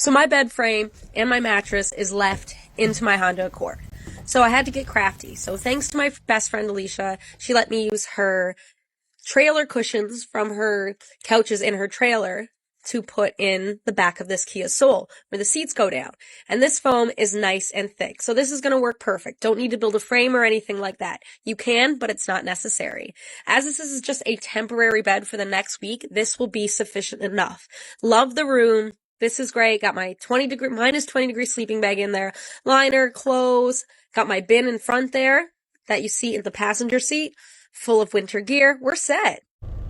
So my bed frame and my mattress is left into my Honda Accord. So I had to get crafty. So thanks to my best friend Alicia, she let me use her trailer cushions from her couches in her trailer to put in the back of this Kia Soul where the seats go down. And this foam is nice and thick. So this is going to work perfect. Don't need to build a frame or anything like that. You can, but it's not necessary. As this is just a temporary bed for the next week, this will be sufficient enough. Love the room. This is great. Got my minus 20 degree sleeping bag in there. Liner, clothes. Got my bin in front there that you see in the passenger seat. Full of winter gear. We're set.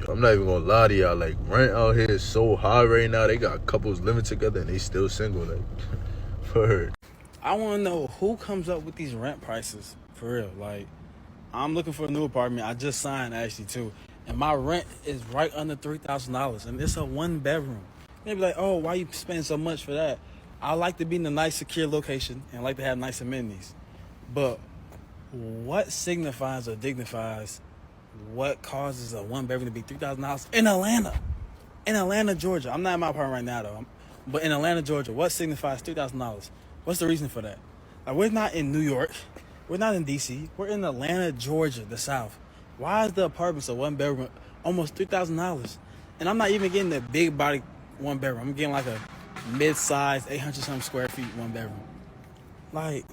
I'm not even gonna lie to y'all, like, rent out here is so high right now. They got couples living together and they still single, like, for I want to know who comes up with these rent prices, for real. Like, I'm looking for a new apartment. I just signed, actually, too. And my rent is right under $3,000, and it's a one-bedroom. Maybe like, oh, why you spend so much for that? I like to be in a nice, secure location and like to have nice amenities. But what signifies or dignifies what causes a one-bedroom to be $3,000 in Atlanta? In Atlanta, Georgia. I'm not in my apartment right now, though. But in Atlanta, Georgia, what signifies $3,000? What's the reason for that? Like, we're not in New York. We're not in D.C. We're in Atlanta, Georgia, the South. Why is the apartments a one-bedroom almost $3,000? And I'm not even getting the big body one-bedroom. I'm getting like a mid-sized 800-something square feet one-bedroom. Like...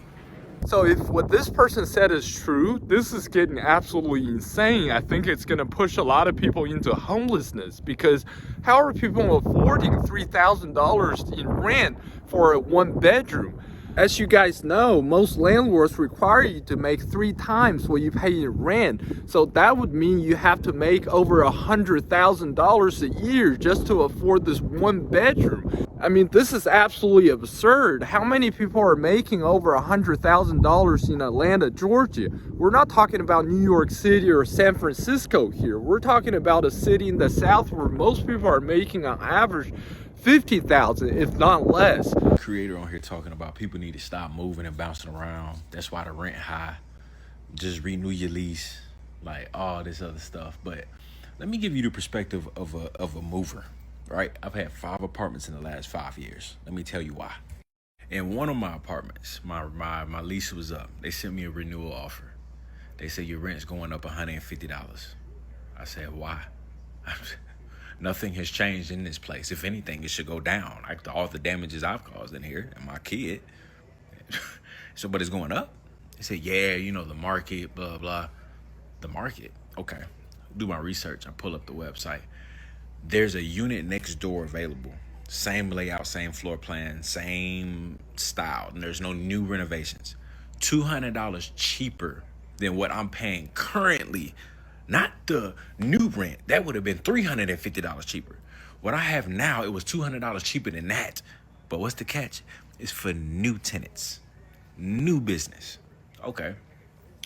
So if what this person said is true, this is getting absolutely insane. I think it's going to push a lot of people into homelessness, because how are people affording $3,000 in rent for a one bedroom? As you guys know, most landlords require you to make 3 times what you pay in rent. So that would mean you have to make over $100,000 a year just to afford this one bedroom. I mean, this is absolutely absurd. How many people are making over $100,000 in Atlanta, Georgia? We're not talking about New York City or San Francisco here. We're talking about a city in the South where most people are making on average $50,000, if not less. Creator on here talking about people need to stop moving and bouncing around. That's why the rent high. Just renew your lease, like all this other stuff. But let me give you the perspective of a mover, right? I've had 5 apartments in the last 5 years. Let me tell you why. In one of my apartments, my lease was up. They sent me a renewal offer. They said your rent's going up $150. I said, why? Nothing has changed in this place. If anything, it should go down. Like all the damages I've caused in here and my kid. So, but it's going up. They said, yeah, you know, the market, blah, blah. The market. Okay. Do my research. I pull up the website. There's a unit next door available. Same layout, same floor plan, same style. And there's no new renovations. $200 cheaper than what I'm paying currently. Not the new rent. That would have been $350 cheaper. What I have now, it was $200 cheaper than that. But what's the catch? It's for new tenants, new business. Okay.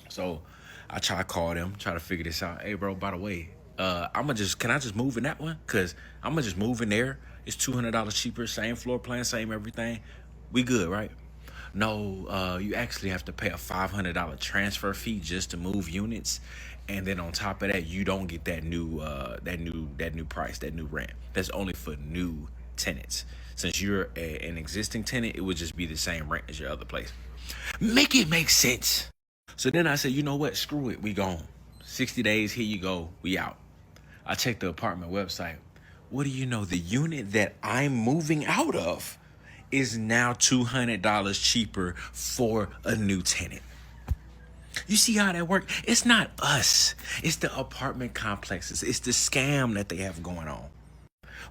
So I try to call them, try to figure this out. Hey, bro, by the way, can I just move in that one? Because I'm going to just move in there. It's $200 cheaper, same floor plan, same everything. We good, right? No, you actually have to pay a $500 transfer fee just to move units. And then on top of that, you don't get that new price, that new rent. That's only for new tenants. Since you're an existing tenant, it would just be the same rent as your other place. Make it make sense. So then I said, you know what? Screw it. We gone. 60 days, here you go. We out. I checked the apartment website. What do you know? The unit that I'm moving out of is now $200 cheaper for a new tenant. You see how that works? It's not us. It's the apartment complexes. It's the scam that they have going on.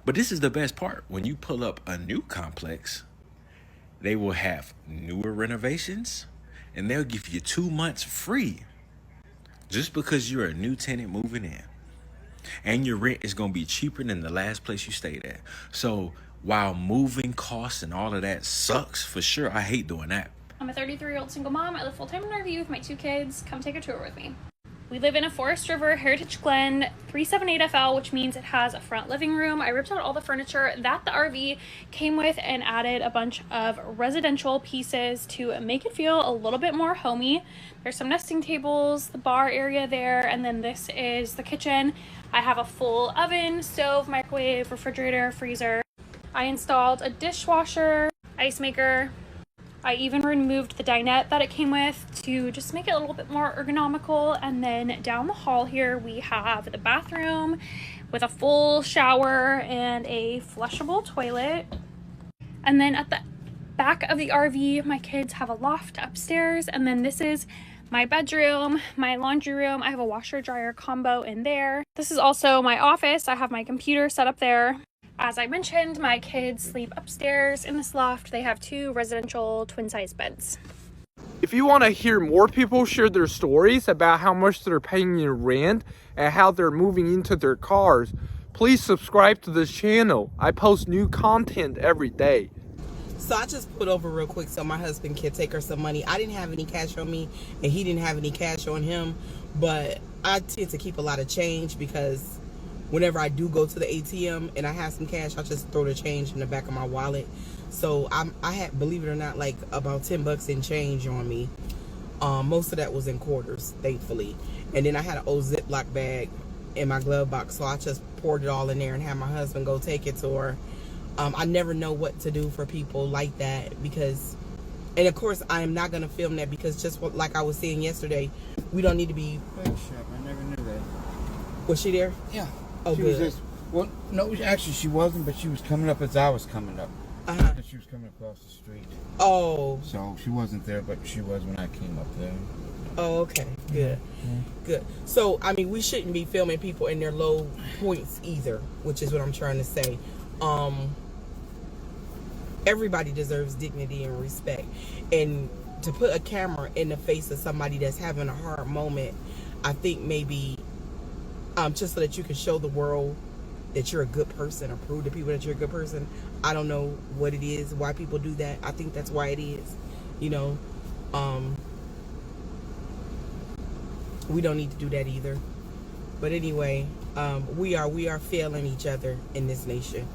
But this is the best part. When you pull up a new complex, they will have newer renovations, and they'll give you 2 months free just because you're a new tenant moving in. And your rent is going to be cheaper than the last place you stayed at. So while moving costs and all of that sucks, for sure, I hate doing that. I'm a 33-year-old single mom. I live full-time in RV with my 2 kids. Come take a tour with me. We live in a Forest River Heritage Glen 378FL, which means it has a front living room. I ripped out all the furniture that the RV came with and added a bunch of residential pieces to make it feel a little bit more homey. There's some nesting tables, the bar area there, and then this is the kitchen. I have a full oven, stove, microwave, refrigerator, freezer. I installed a dishwasher. ice maker. I even removed the dinette that it came with to just make it a little bit more ergonomical. And then down the hall here, we have the bathroom with a full shower and a flushable toilet. And then at the back of the RV, my kids have a loft upstairs. And then this is my bedroom, my laundry room. I have a washer dryer combo in there. This is also my office. I have my computer set up there. As I mentioned, my kids sleep upstairs in this loft. They have 2 residential twin-size beds. If you want to hear more people share their stories about how much they're paying in rent and how they're moving into their cars, please subscribe to this channel. I post new content every day. So I just pulled over real quick so my husband can take her some money. I didn't have any cash on me and he didn't have any cash on him, but I tend to keep a lot of change because whenever I do go to the ATM and I have some cash, I just throw the change in the back of my wallet. So I had, believe it or not, like about 10 bucks in change on me. Most of that was in quarters, thankfully. And then I had an old Ziploc bag in my glove box, so I just poured it all in there and had my husband go take it to her. I never know what to do for people like that because, and of course I am not going to film that because just like I was saying yesterday, we don't need to be. I never knew that. Was she there? Yeah. Oh, she good. was just, well, no, actually she wasn't, but she was coming up as I was coming up. Uh-huh. She was coming across the street. Oh. So she wasn't there, but she was when I came up there. Oh, okay. Good. Good. So, I mean, we shouldn't be filming people in their low points either, which is what I'm trying to say. Everybody deserves dignity and respect. And to put a camera in the face of somebody that's having a hard moment, I think maybe just so that you can show the world that you're a good person or prove to people that you're a good person. I don't know what it is, why people do that. I think that's why it is, you know. We don't need to do that either. But anyway, we are failing each other in this nation.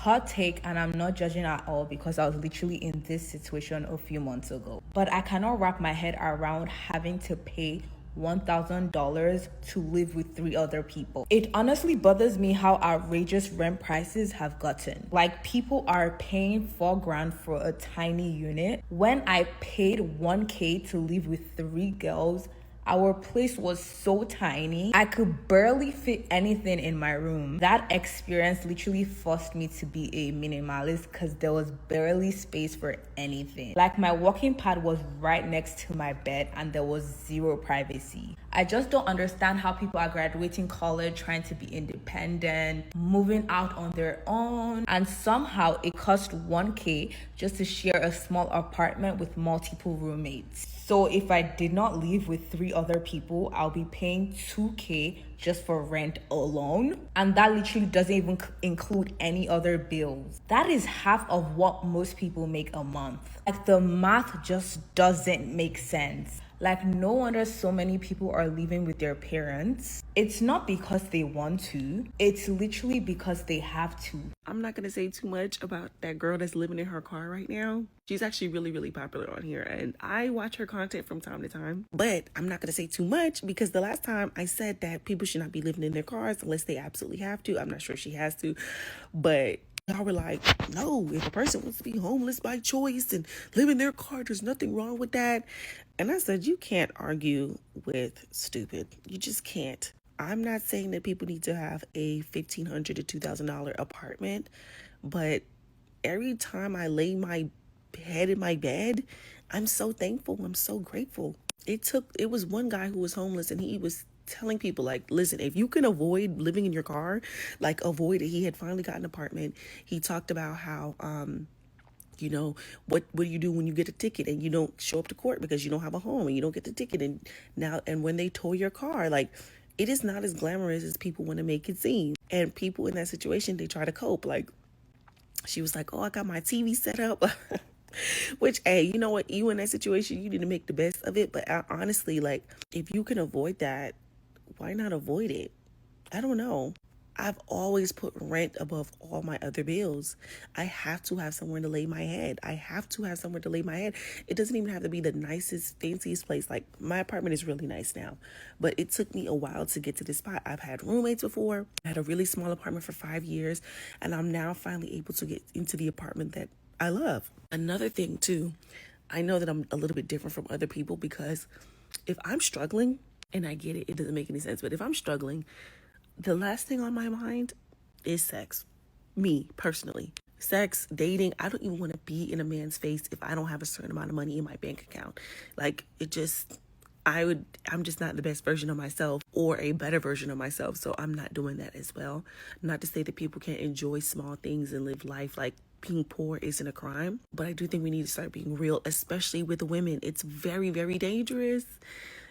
Hot take, and I'm not judging at all because I was literally in this situation a few months ago. But I cannot wrap my head around having to pay $1,000 to live with 3 other people. It honestly bothers me how outrageous rent prices have gotten. Like, people are paying $4,000 for a tiny unit. When I paid $1,000 to live with 3 girls, our place was so tiny, I could barely fit anything in my room. That experience literally forced me to be a minimalist because there was barely space for anything. Like, my walking pad was right next to my bed and there was 0 privacy. I just don't understand how people are graduating college, trying to be independent, moving out on their own, and somehow it cost $1,000 just to share a small apartment with multiple roommates. So if I did not live with 3 other people, I'll be paying $2,000 just for rent alone. And that literally doesn't even include any other bills. That is half of what most people make a month. Like, the math just doesn't make sense. Like, no wonder so many people are living with their parents. It's not because they want to. It's literally because they have to. I'm not going to say too much about that girl that's living in her car right now. She's actually really, really popular on here, and I watch her content from time to time. But I'm not going to say too much because the last time I said that people should not be living in their cars unless they absolutely have to. I'm not sure she has to, but y'all were like, no, if a person wants to be homeless by choice and live in their car, there's nothing wrong with that. And I said, you can't argue with stupid. You just can't. I'm not saying that people need to have a $1,500 to $2,000 apartment, but every time I lay my head in my bed, I'm so thankful. I'm so grateful. It was one guy who was homeless, and he was telling people, like, listen, if you can avoid living in your car, like, avoid it. He had finally got an apartment. He talked about how, you know, what do you do when you get a ticket and you don't show up to court because you don't have a home and you don't get the ticket? And when they tow your car, like, it is not as glamorous as people want to make it seem. And people in that situation, they try to cope. Like, she was like, oh, I got my TV set up. Which, hey, you know what? You in that situation, you need to make the best of it. But honestly, like, if you can avoid that, why not avoid it? I don't know. I've always put rent above all my other bills. I have to have somewhere to lay my head. I have to have somewhere to lay my head. It doesn't even have to be the nicest, fanciest place. Like, my apartment is really nice now, but it took me a while to get to this spot. I've had roommates before. I had a really small apartment for 5 years, and I'm now finally able to get into the apartment that I love. Another thing too, I know that I'm a little bit different from other people because if I'm struggling, and I get it, it doesn't make any sense, but if I'm struggling, the last thing on my mind is sex. Me, personally. Sex, dating, I don't even want to be in a man's face if I don't have a certain amount of money in my bank account. Like, I'm just not the best version of myself or a better version of myself, so I'm not doing that as well. Not to say that people can't enjoy small things and live life like being poor isn't a crime, but I do think we need to start being real, especially with women. It's very, very dangerous.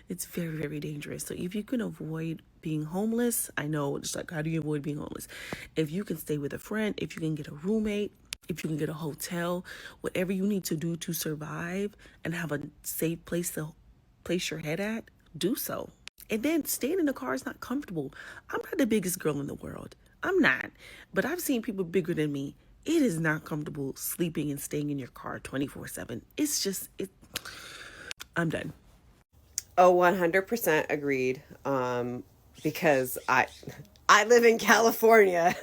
It's very, very dangerous. So if you can avoid being homeless, I know it's like, how do you avoid being homeless? If you can stay with a friend, if you can get a roommate, if you can get a hotel, whatever you need to do to survive and have a safe place to place your head at, do so. And then staying in the car is not comfortable. I'm not the biggest girl in the world. I'm not. But I've seen people bigger than me. It is not comfortable sleeping and staying in your car 24/7. It's just, I'm done. Oh, 100% agreed. Because I live in California.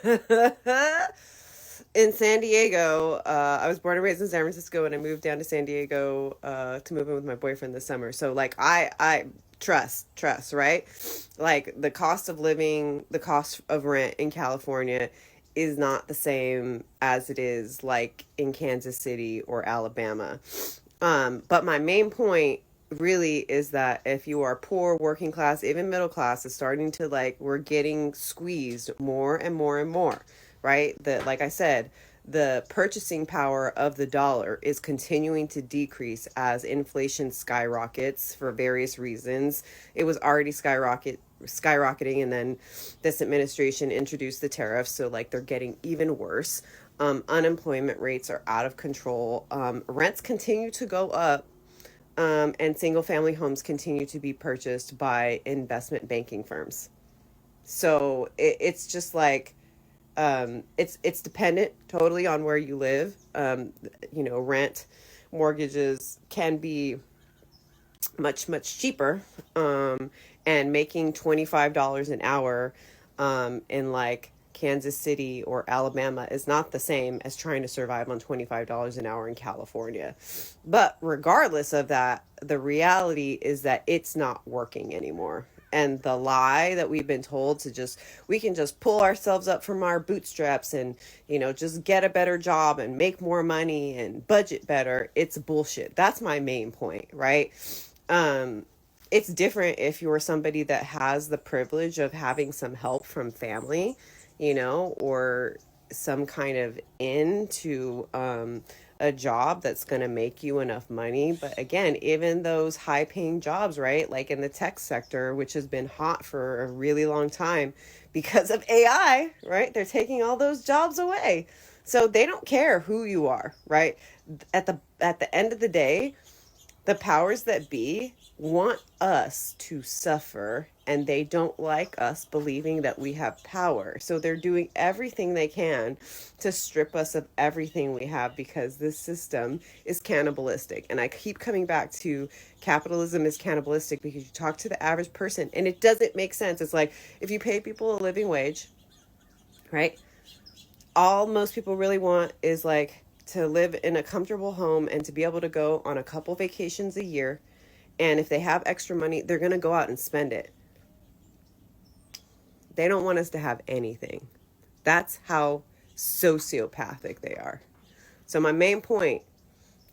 In San Diego, I was born and raised in San Francisco, and I moved down to San Diego to move in with my boyfriend this summer. So like I trust, right? Like the cost of living, the cost of rent in California is not the same as it is like in Kansas City or Alabama. But my main point really is that if you are poor, working class, even middle class, is starting to like, we're getting squeezed more and more and more, right? That, like I said, the purchasing power of the dollar is continuing to decrease as inflation skyrockets for various reasons. It was already skyrocketing, and then this administration introduced the tariffs, so like they're getting even worse. Unemployment rates are out of control. Rents continue to go up. And single family homes continue to be purchased by investment banking firms. So it's just like, it's dependent totally on where you live. Rent, mortgages can be much, much cheaper. And making $25 an hour in like Kansas City or Alabama is not the same as trying to survive on $25 an hour in California. But regardless of that, the reality is that it's not working anymore. And the lie that we've been told we can just pull ourselves up from our bootstraps and, just get a better job and make more money and budget better. It's bullshit. That's my main point, right? It's different if you're somebody that has the privilege of having some help from family, or some kind of into a job that's going to make you enough money. But again, even those high paying jobs, right? Like in the tech sector, which has been hot for a really long time because of AI, right? They're taking all those jobs away. So they don't care who you are, right? At the end of the day, the powers that be want us to suffer, and they don't like us believing that we have power. So they're doing everything they can to strip us of everything we have, because this system is cannibalistic. And I keep coming back to capitalism is cannibalistic, because you talk to the average person and it doesn't make sense. It's like, if you pay people a living wage, right? All most people really want is like to live in a comfortable home and to be able to go on a couple vacations a year. And if they have extra money, they're going to go out and spend it. They don't want us to have anything. That's how sociopathic they are. So my main point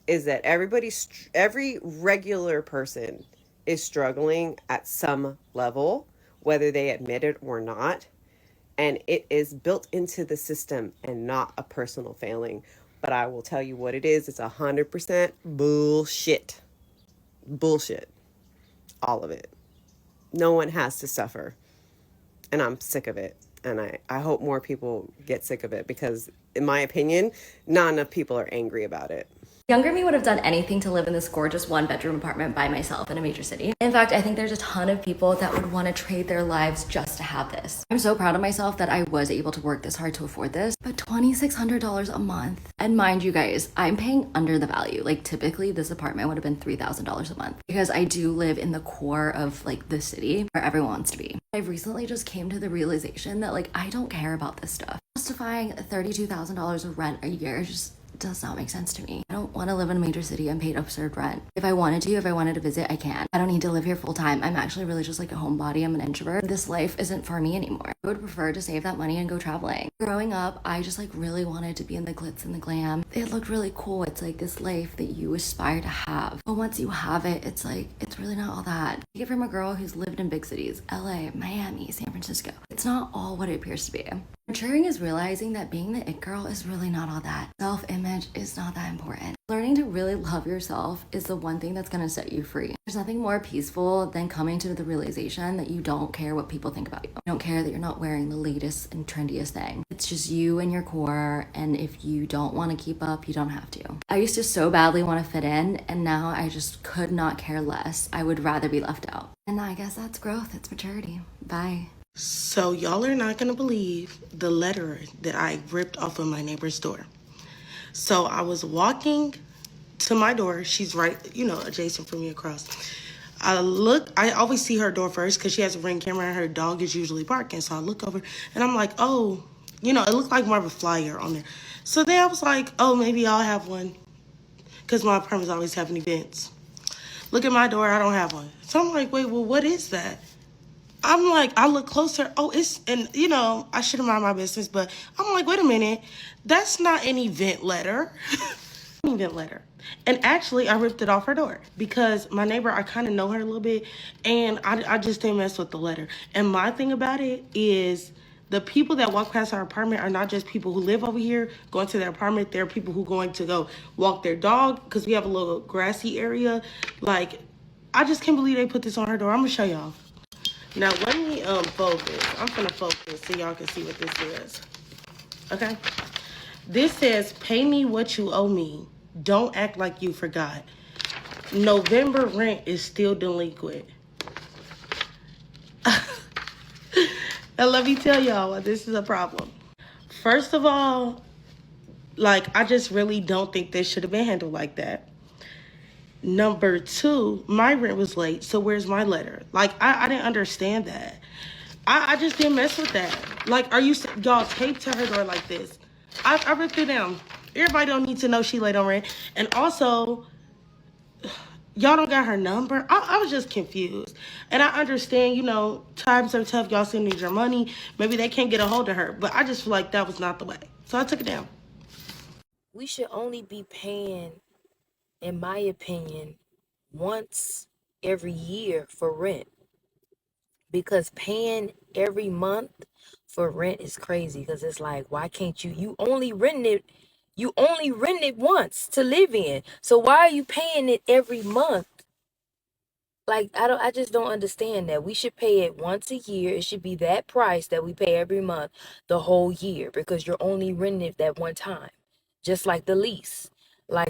is that every regular person is struggling at some level, whether they admit it or not. And it is built into the system and not a personal failing. But I will tell you what it is. It's 100% bullshit. Bullshit. All of it. No one has to suffer. And I'm sick of it. And I hope more people get sick of it, because in my opinion, not enough people are angry about it. Younger me would have done anything to live in this gorgeous one-bedroom apartment by myself in a major city. In fact, I think there's a ton of people that would want to trade their lives just to have this. I'm so proud of myself that I was able to work this hard to afford this, but $2,600 a month. And mind you guys, I'm paying under the value. Like typically this apartment would have been $3,000 a month because I do live in the core of like the city where everyone wants to be. I've recently just came to the realization that like I don't care about this stuff. Justifying $32,000 of rent a year just does not make sense to me. I don't want to live in a major city and pay absurd rent. If I wanted to visit, I can. I don't need to live here full time. I'm actually really just like a homebody. I'm an introvert. This life isn't for me anymore. I would prefer to save that money and go traveling. Growing up, I just like really wanted to be in the glitz and the glam. It looked really cool. It's like this life that you aspire to have. But once you have it, it's like, it's really not all that. Take it from a girl who's lived in big cities, LA, Miami, San Francisco. It's not all what it appears to be. Maturing is realizing that being the it girl is really not all that. Self-image is not that important. Learning to really love yourself is the one thing that's gonna set you free. There's nothing more peaceful than coming to the realization that you don't care what people think about you. You don't care that you're not wearing the latest and trendiest thing. It's just you and your core, and if you don't want to keep up, you don't have to. I used to so badly want to fit in, and now I just could not care less. I would rather be left out. And I guess that's growth, it's maturity. Bye. So y'all are not gonna believe the letter that I ripped off of my neighbor's door. So I was walking to my door. She's right, adjacent from me across. I always see her door first because she has a Ring camera and her dog is usually barking. So I look over and I'm like, oh, it looked like more of a flyer on there. So then I was like, oh, maybe I'll have one because my apartments always having events. Look at my door, I don't have one. So I'm like, wait, well, what is that? I'm like, I look closer. Oh, I should have mind my business, but I'm like, wait a minute. That's not an event letter. Event letter. And actually, I ripped it off her door because my neighbor, I kind of know her a little bit, and I just didn't mess with the letter. And my thing about it is the people that walk past our apartment are not just people who live over here going to their apartment. They're people who going to go walk their dog because we have a little grassy area. Like, I just can't believe they put this on her door. I'm going to show y'all. Now, let me focus. I'm going to focus so y'all can see what this is. Okay? This says, pay me what you owe me. Don't act like you forgot. November rent is still delinquent. And let me tell y'all why this is a problem. First of all, I just really don't think this should have been handled like that. Number two, my rent was late, so where's my letter? I didn't understand that. I just didn't mess with that. Y'all taped to her door like this. I ripped it down. Everybody don't need to know she late on rent. And also, y'all don't got her number. I was just confused. And I understand, times are tough. Y'all still need your money. Maybe they can't get a hold of her. But I just feel like that was not the way. So I took it down. We should only be paying, in my opinion, once every year for rent, because paying every month for rent is crazy. Because it's like, why can't you only rent it once to live in, so why are you paying it every month? I just don't understand that. We should pay it once a year. It should be that price that we pay every month the whole year, because you're only renting it that one time. Just like the lease.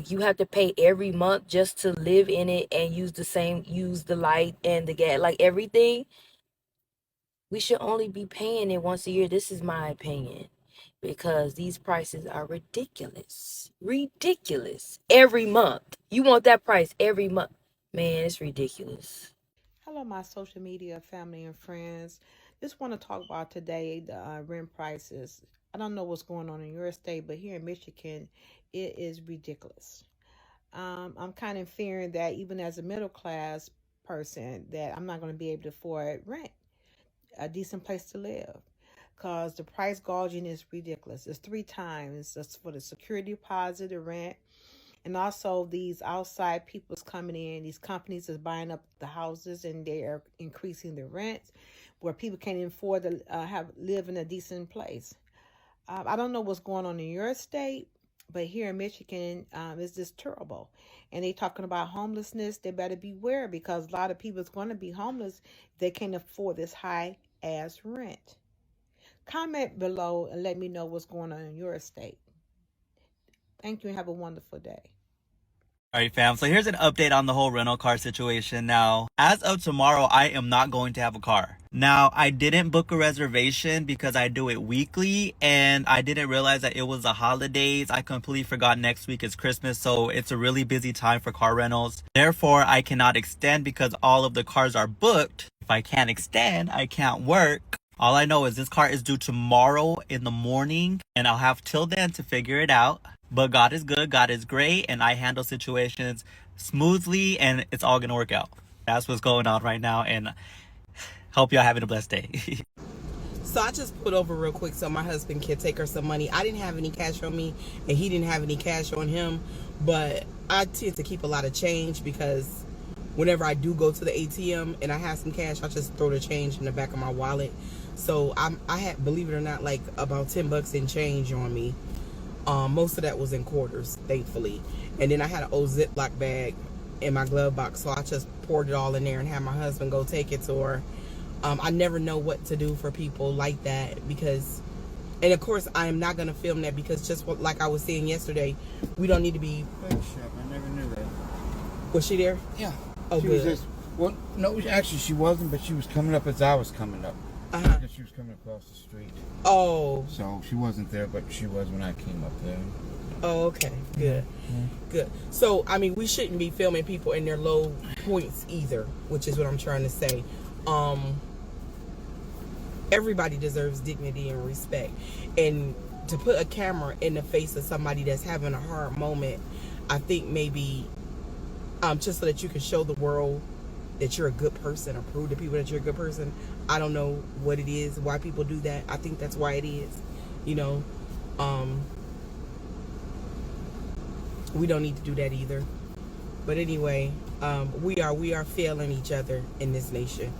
You have to pay every month just to live in it and use the light and the gas, everything. We should only be paying it once a year. This is my opinion, because these prices are ridiculous. Ridiculous. Every month. You want that price every month. Man, it's ridiculous. Hello, my social media family and friends. Just want to talk about today the rent prices. I don't know what's going on in your state, but here in Michigan, it is ridiculous. I'm kind of fearing that even as a middle class person, that I'm not going to be able to afford rent, a decent place to live, because the price gouging is ridiculous. It's 3 times just for the security deposit, the rent. And also these outside people's coming in, these companies is buying up the houses and they are increasing the rents where people can't afford to live in a decent place. I don't know what's going on in your state, but here in Michigan, it's just terrible. And they talking about homelessness. They better beware, because a lot of people is going to be homeless if they can't afford this high ass rent. Comment below and let me know what's going on in your state. Thank you and have a wonderful day. Alright fam, so here's an update on the whole rental car situation. Now, as of tomorrow, I am not going to have a car. Now, I didn't book a reservation because I do it weekly and I didn't realize that it was the holidays. I completely forgot next week is Christmas, so it's a really busy time for car rentals. Therefore, I cannot extend because all of the cars are booked. If I can't extend, I can't work. All I know is this car is due tomorrow in the morning and I'll have till then to figure it out. But God is good, God is great, and I handle situations smoothly and it's all gonna work out. That's what's going on right now, and hope y'all having a blessed day. So I just put over real quick so my husband can take her some money. I didn't have any cash on me and he didn't have any cash on him, but I tend to keep a lot of change because whenever I do go to the ATM and I have some cash, I just throw the change in the back of my wallet. So I had, believe it or not, like about 10 bucks in change on me. Most of that was in quarters, thankfully. And then I had an old Ziploc bag in my glove box, so I just poured it all in there and had my husband go take it to her. I never know what to do for people like that because, and of course, I am not going to film that because just like I was saying yesterday, we don't need to be... I never knew that. Was she there? Yeah. Oh, she good. was just, well, no, actually she wasn't, but she was coming up as I was coming up. Because she was coming across the street. Oh. So she wasn't there, but she was when I came up there. Oh, okay. Good. Good. So, I mean, we shouldn't be filming people in their low points either, which is what I'm trying to say. Everybody deserves dignity and respect. And to put a camera in the face of somebody that's having a hard moment, I think maybe just so that you can show the world that you're a good person or prove to people that you're a good person. I don't know what it is, why people do that. I think that's why it is. You know, we don't need to do that either. But anyway, we are failing each other in this nation.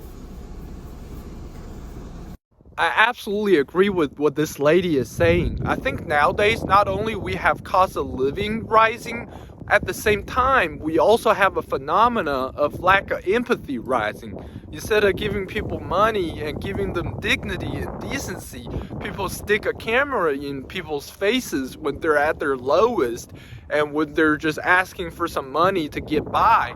I absolutely agree with what this lady is saying. I think nowadays, not only we have cost of living rising, at the same time, we also have a phenomena of lack of empathy rising. Instead of giving people money and giving them dignity and decency, people stick a camera in people's faces when they're at their lowest and when they're just asking for some money to get by.